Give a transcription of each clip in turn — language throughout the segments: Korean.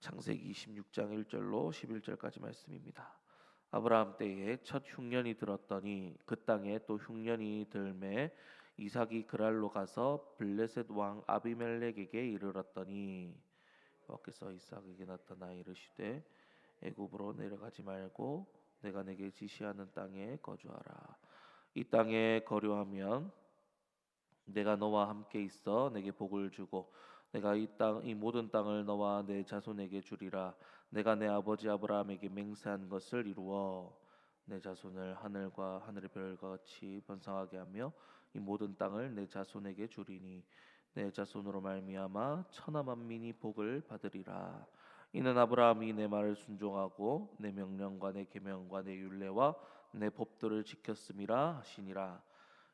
창세기 26장 1절로 11절까지 말씀입니다. 아브라함 때에 첫 흉년이 들었더니 그 땅에 또 흉년이 들매 이삭이 그랄로 가서 블레셋 왕 아비멜렉에게 이르렀더니 여호와께서 이삭에게 나타나 이르시되 애굽으로 내려가지 말고 내가 내게 지시하는 땅에 거주하라. 이 땅에 거류하면 내가 너와 함께 있어 내게 복을 주고 내가 이 모든 땅을 너와 내 자손에게 주리라. 내가 내 아버지 아브라함에게 맹세한 것을 이루어 내 자손을 하늘과 하늘의 별과 같이 번성하게 하며 이 모든 땅을 내 자손에게 주리니 내 자손으로 말미암아 천하 만민이 복을 받으리라. 이는 아브라함이 내 말을 순종하고 내 명령과 내 계명과 내 율례와 내 법도를 지켰음이라 하시니라.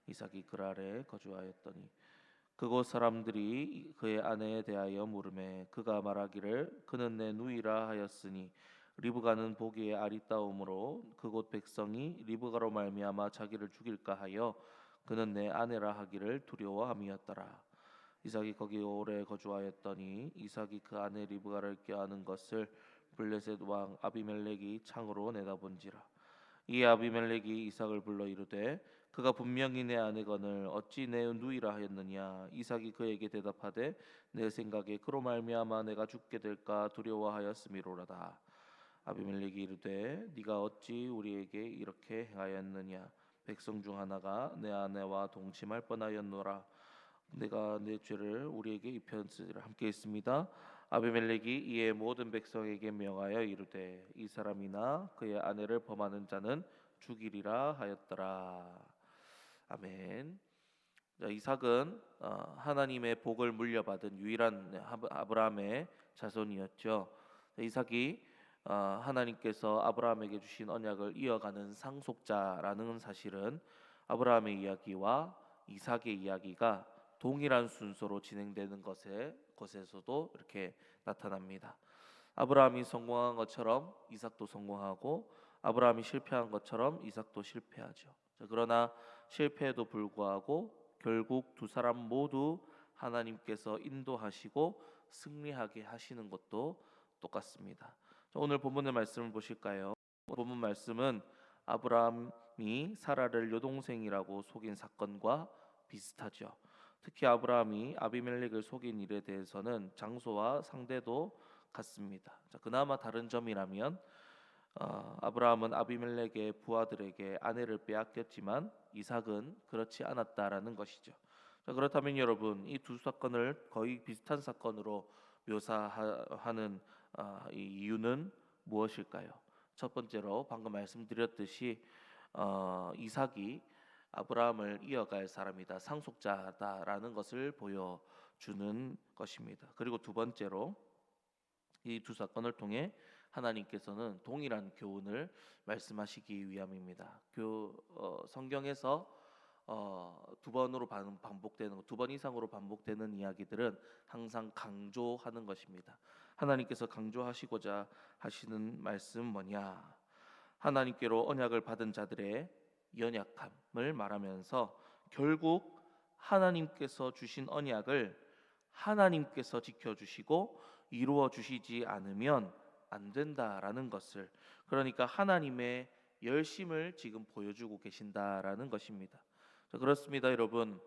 이삭이 그랄에 거주하였더니 그곳 사람들이 그의 아내에 대하여 물으매 그가 말하기를 그는 내 누이라 하였으니 리브가는 보기에 아리따움으로 그곳 백성이 리브가로 말미암아 자기를 죽일까 하여 그는 내 아내라 하기를 두려워함이었더라. 이삭이 거기 오래 거주하였더니 이삭이 그 아내 리브가를 꾀하는 것을 블레셋 왕 아비멜렉이 창으로 내다본지라. 이 아비멜렉이 이삭을 불러 이르되 그가 분명히 내 아내거늘 어찌 내 누이라 하였느냐. 이삭이 그에게 대답하되 내 생각에 그로 말미암아 내가 죽게 될까 두려워하였음이로라다. 아비멜렉이 이르되 네가 어찌 우리에게 이렇게 행하였느냐. 백성 중 하나가 내 아내와 동침할 뻔하였노라. 내가 내 죄를 우리에게 입혔으리라. 함께 있습니다. 아비멜렉이 이에 모든 백성에게 명하여 이르되 이 사람이나 그의 아내를 범하는 자는 죽이리라 하였더라. 아멘. 자, 이삭은 하나님의 복을 물려받은 유일한 아브라함의 자손이었죠. 이삭이 하나님께서 아브라함에게 주신 언약을 이어가는 상속자라는 사실은 아브라함의 이야기와 이삭의 이야기가 동일한 순서로 진행되는 것에서도 이렇게 나타납니다. 아브라함이 성공한 것처럼 이삭도 성공하고 아브라함이 실패한 것처럼 이삭도 실패하죠. 그러나 실패에도 불구하고 결국 두 사람 모두 하나님께서 인도하시고 승리하게 하시는 것도 똑같습니다. 오늘 본문의 말씀을 보실까요? 본문 말씀은 아브라함이 사라를 여동생이라고 속인 사건과 비슷하죠. 특히 아브라함이 아비멜렉을 속인 일에 대해서는 장소와 상대도 같습니다. 그나마 다른 점이라면 아브라함은 아비멜렉의 부하들에게 아내를 빼앗겼지만 이삭은 그렇지 않았다라는 것이죠. 그렇다면 여러분 이 두 사건을 거의 비슷한 사건으로 묘사하는 이 이유는 무엇일까요? 첫 번째로 방금 말씀드렸듯이 이삭이 아브라함을 이어갈 사람이다, 상속자다라는 것을 보여주는 것입니다. 그리고 두 번째로 이 두 사건을 통해 하나님께서는 동일한 교훈을 말씀하시기 위함입니다. 성경에서 두 번으로 반복되는 두 번 이상으로 반복되는 이야기들은 항상 강조하는 것입니다. 하나님께서 강조하시고자 하시는 말씀 뭐냐? 하나님께로 언약을 받은 자들의 연약함을 말하면서 결국 하나님께서 주신 언약을 하나님께서 지켜주시고 이루어 주시지 않으면 안 된다라는 것을, 그러니까 하나님의 열심을 지금 보여주고 계신다라는 것입니다. 그렇습니다, 여러분.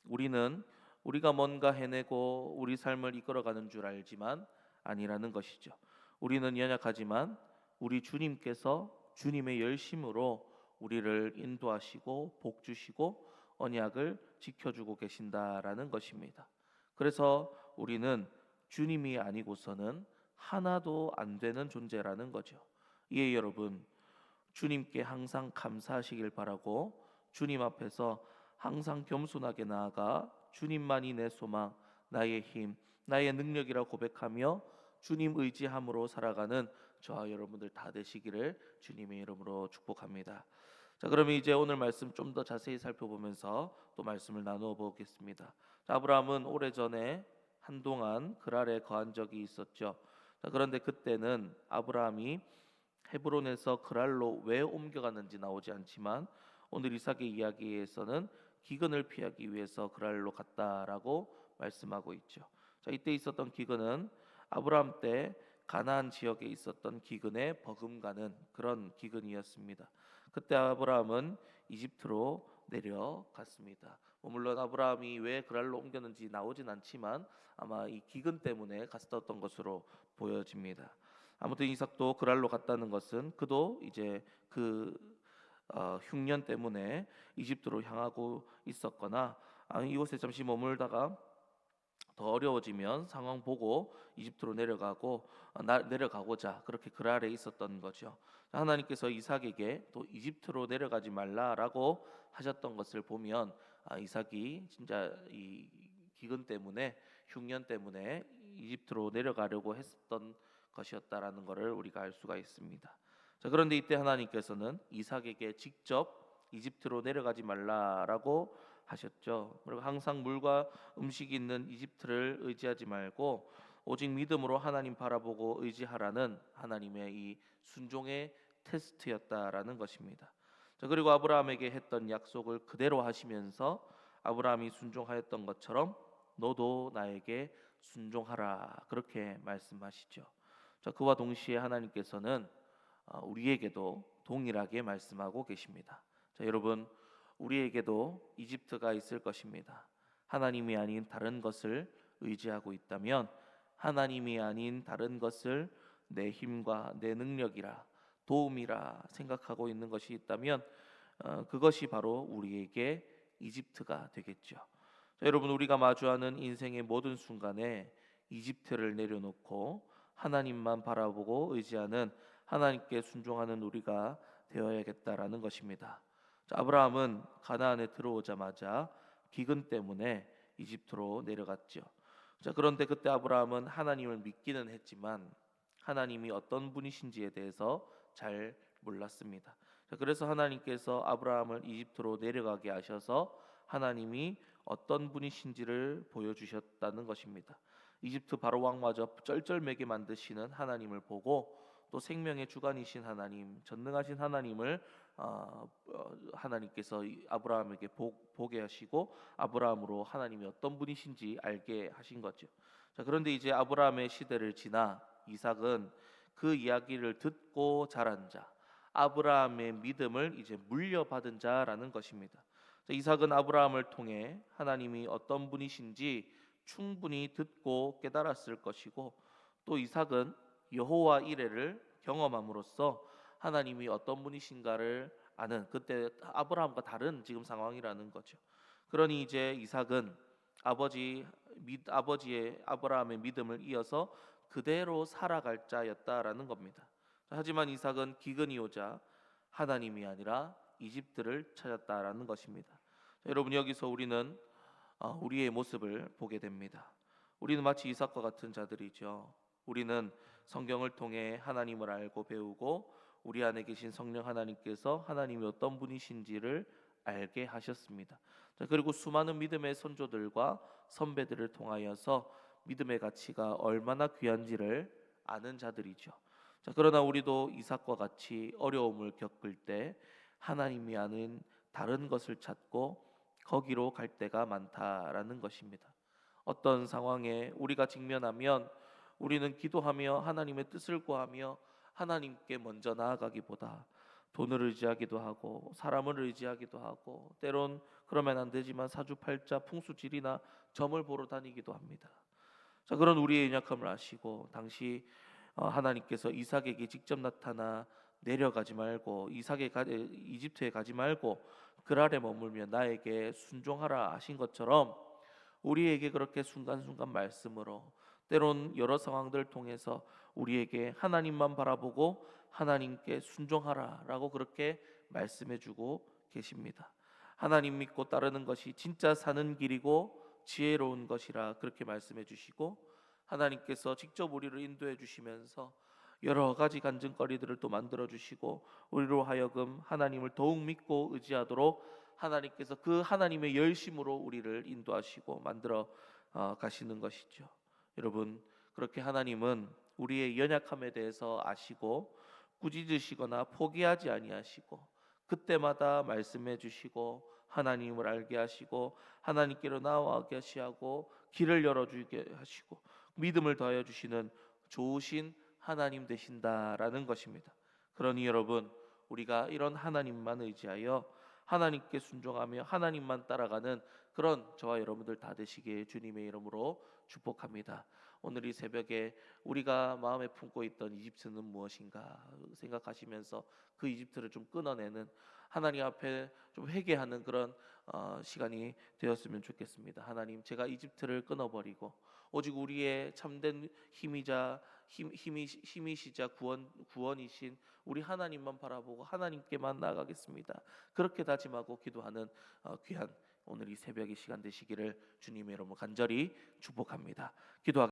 우리가 뭔가 해내고 우리 삶을 이끌어가는 줄 알지만 아니라는 것이죠. 우리는 연약하지만 우리 주님께서 주님의 열심으로 우리를 인도하시고 복 주시고 언약을 지켜주고 계신다라는 것입니다. 그래서 우리는 주님이 아니고서는 하나도 안 되는 존재라는 거죠. 이에 여러분 주님께 항상 감사하시길 바라고 주님 앞에서 항상 겸손하게 나아가 주님만이 내 소망, 나의 힘, 나의 능력이라 고백하며 주님 의지함으로 살아가는 저와 여러분들 다 되시기를 주님의 이름으로 축복합니다. 그러면 이제 오늘 말씀 좀 더 자세히 살펴보면서 또 말씀을 나누어 보겠습니다. 아브라함은 오래전에 한동안 그랄에 거한 적이 있었죠. 그런데 그때는 아브라함이 헤브론에서 그랄로 왜 옮겨갔는지 나오지 않지만 오늘 이삭의 이야기에서는 기근을 피하기 위해서 그랄로 갔다라고 말씀하고 있죠. 이때 있었던 기근은 아브라함 때 가나안 지역에 있었던 기근에 버금가는 그런 기근이었습니다. 그때 아브라함은 이집트로 내려갔습니다. 물론 아브라함이 왜 그랄로 옮겼는지 나오진 않지만 아마 이 기근 때문에 갔었던 것으로 보여집니다. 아무튼 이삭도 그랄로 갔다는 것은 그도 이제 그 흉년 때문에 이집트로 향하고 있었거나 이곳에 잠시 머물다가 더 어려워지면 상황 보고 이집트로 내려가고자 그렇게 그랄에 있었던 거죠. 하나님께서 이삭에게 또 이집트로 내려가지 말라라고 하셨던 것을 보면 이삭이 진짜 이 기근 때문에 흉년 때문에 이집트로 내려가려고 했었던 것이었다라는 것을 우리가 알 수가 있습니다. 자, 그런데 이때 하나님께서는 이삭에게 직접 이집트로 내려가지 말라라고 하셨죠. 그리고 항상 물과 음식이 있는 이집트를 의지하지 말고 오직 믿음으로 하나님 바라보고 의지하라는 하나님의 이 순종의 테스트였다라는 것입니다. 자, 그리고 아브라함에게 했던 약속을 그대로 하시면서 아브라함이 순종하였던 것처럼 너도 나에게 순종하라 그렇게 말씀하시죠. 자, 그와 동시에 하나님께서는 우리에게도 동일하게 말씀하고 계십니다. 자, 여러분, 우리에게도 이집트가 있을 것입니다. 하나님이 아닌 다른 것을 의지하고 있다면, 하나님이 아닌 다른 것을 내 힘과 내 능력이라 도움이라 생각하고 있는 것이 있다면 그것이 바로 우리에게 이집트가 되겠죠. 자, 여러분, 우리가 마주하는 인생의 모든 순간에 이집트를 내려놓고 하나님만 바라보고 의지하는 하나님께 순종하는 우리가 되어야겠다라는 것입니다. 자, 아브라함은 가나안에 들어오자마자 기근 때문에 이집트로 내려갔죠. 자, 그런데 그때 아브라함은 하나님을 믿기는 했지만 하나님이 어떤 분이신지에 대해서 잘 몰랐습니다. 자, 그래서 하나님께서 아브라함을 이집트로 내려가게 하셔서 하나님이 어떤 분이신지를 보여주셨다는 것입니다. 이집트 바로 왕마저 쩔쩔매게 만드시는 하나님을 보고 또 생명의 주관이신 하나님, 전능하신 하나님을 하나님께서 아브라함에게 보게 하시고 아브라함으로 하나님이 어떤 분이신지 알게 하신 거죠. 자, 그런데 이제 아브라함의 시대를 지나 이삭은 그 이야기를 듣고 자란 자, 아브라함의 믿음을 이제 물려받은 자라는 것입니다. 자, 이삭은 아브라함을 통해 하나님이 어떤 분이신지 충분히 듣고 깨달았을 것이고 또 이삭은 여호와 이레를 경험함으로써 하나님이 어떤 분이신가를 아는 그때 아브라함과 다른 지금 상황이라는 거죠. 그러니 이제 이삭은 아버지의 아브라함의 믿음을 이어서 그대로 살아갈 자였다라는 겁니다. 하지만 이삭은 기근이 오자 하나님이 아니라 이집트를 찾았다라는 것입니다. 자, 여러분, 여기서 우리는 우리의 모습을 보게 됩니다. 우리는 마치 이삭과 같은 자들이죠. 우리는 성경을 통해 하나님을 알고 배우고 우리 안에 계신 성령 하나님께서 하나님이 어떤 분이신지를 알게 하셨습니다. 자, 그리고 수많은 믿음의 선조들과 선배들을 통하여서 믿음의 가치가 얼마나 귀한지를 아는 자들이죠. 자, 그러나 우리도 이삭과 같이 어려움을 겪을 때 하나님이 아는 다른 것을 찾고 거기로 갈 때가 많다라는 것입니다. 어떤 상황에 우리가 직면하면 우리는 기도하며 하나님의 뜻을 구하며 하나님께 먼저 나아가기보다 돈을 의지하기도 하고 사람을 의지하기도 하고 때론 그러면 안 되지만 사주팔자 풍수지리나 점을 보러 다니기도 합니다. 자, 그런 우리의 연약함을 아시고 당시 하나님께서 이삭에게 직접 나타나 내려가지 말고 이집트에 가지 말고 그랄에 머물며 나에게 순종하라 하신 것처럼 우리에게 그렇게 순간순간 말씀으로 때론 여러 상황들을 통해서 우리에게 하나님만 바라보고 하나님께 순종하라라고 그렇게 말씀해주고 계십니다. 하나님 믿고 따르는 것이 진짜 사는 길이고 지혜로운 것이라 그렇게 말씀해주시고 하나님께서 직접 우리를 인도해 주시면서 여러 가지 간증거리들을 또 만들어 주시고 우리로 하여금 하나님을 더욱 믿고 의지하도록 하나님께서 그 하나님의 열심으로 우리를 인도하시고 만들어 가시는 것이죠. 여러분, 그렇게 하나님은 우리의 연약함에 대해서 아시고 꾸짖으시거나 포기하지 아니하시고 그때마다 말씀해 주시고 하나님을 알게 하시고 하나님께로 나아가게 하시고 길을 열어주게 하시고 믿음을 더하여 주시는 좋으신 하나님 되신다라는 것입니다. 그러니 여러분, 우리가 이런 하나님만 의지하여 하나님께 순종하며 하나님만 따라가는 그런 저와 여러분들 다 되시기에 주님의 이름으로 축복합니다. 오늘 이 새벽에 우리가 마음에 품고 있던 이집트는 무엇인가 생각하시면서 그 이집트를 좀 끊어내는, 하나님 앞에 좀 회개하는 그런 시간이 되었으면 좋겠습니다. 하나님, 제가 이집트를 끊어버리고 오직 우리의 참된 힘이시자 구원이신 우리 하나님만 바라보고 하나님께만 나아가겠습니다. 그렇게 다짐하고 기도하는 귀한 오늘 이 새벽의 시간 되시기를 주님의 이름으로 간절히 축복합니다. 기도하